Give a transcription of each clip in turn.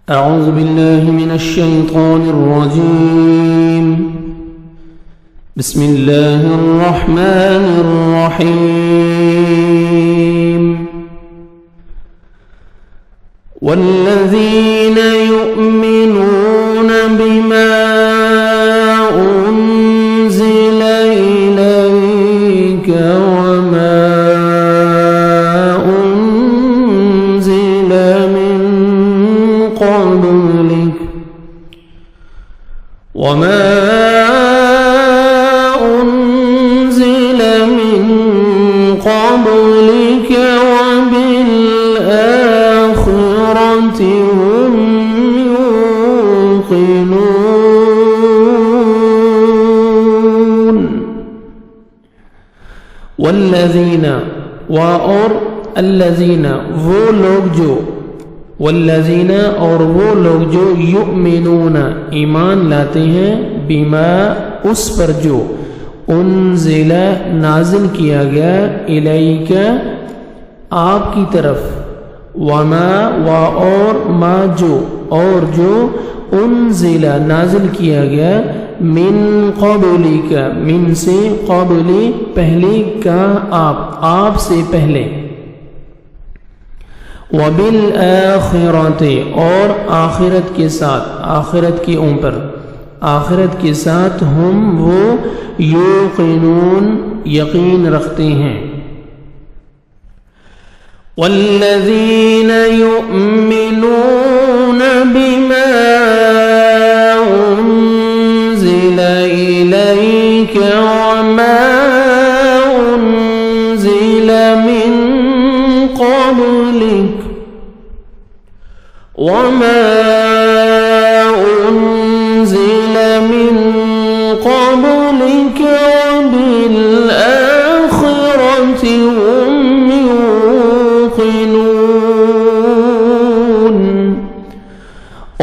أعوذ بالله من الشيطان الرجيم. بسم الله الرحمن الرحيم. والذين يؤمنون بما أنزل إليك وما أنزل من قبلك وبالآخرة هم يوقنون. والذین اور الذین وہ لوگ جو والذین اور وہ لوگ جو یؤمنون ایمان لاتے ہیں بما اس پر جو انزل نازل کیا گیا الیک آپ کی طرف وما اور ما جو اور جو انزل نازل کیا گیا من قبلک من سے قبلی پہلے کا آپ سے پہلے وبالآخرۃ اور آخرت کے ساتھ آخرت کے اوپر آخرت کے ساتھ ہم وہ یوقنون یقین رکھتے ہیں. والذین یؤمنون بما انزل الیک وما انزل من قبلک وما أنزل من قبلك وبالآخرة هم يوقنون.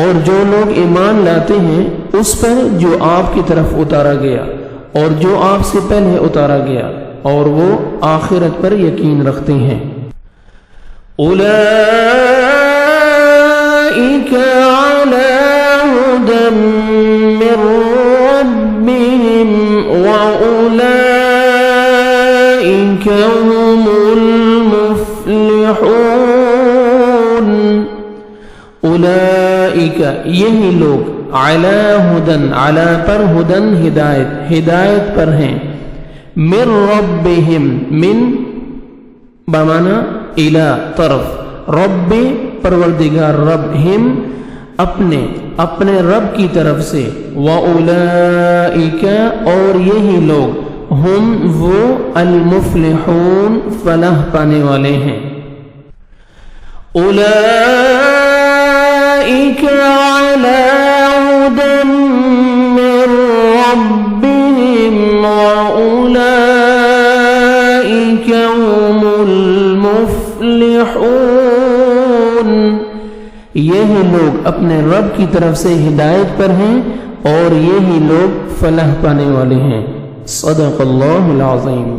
اور جو لوگ ایمان لاتے ہیں اس پر جو آپ کی طرف اتارا گیا اور جو آپ سے پہلے اتارا گیا اور وہ آخرت پر یقین رکھتے ہیں. أولئك على هدى من ربهم وأولئك هم المفلحون. أولئك یہی لوگ على هدى على پر ہدن ہدایت پر ہیں من ربهم من بمعنی الى طرف رب پروردگار رب ہم اپنے رب کی طرف سے وَأُولَئِكَ اور یہی لوگ ہم وہ المفلحون فلاح پانے والے ہیں. أُولَئِكَ عَلَى هُدًى مِّن رَّبِّهِمْ وَأُولَئِكَ هُمُ المفلحون. یہی لوگ اپنے رب کی طرف سے ہدایت پر ہیں اور یہی لوگ فلاح پانے والے ہیں. صدق اللہ العظیم.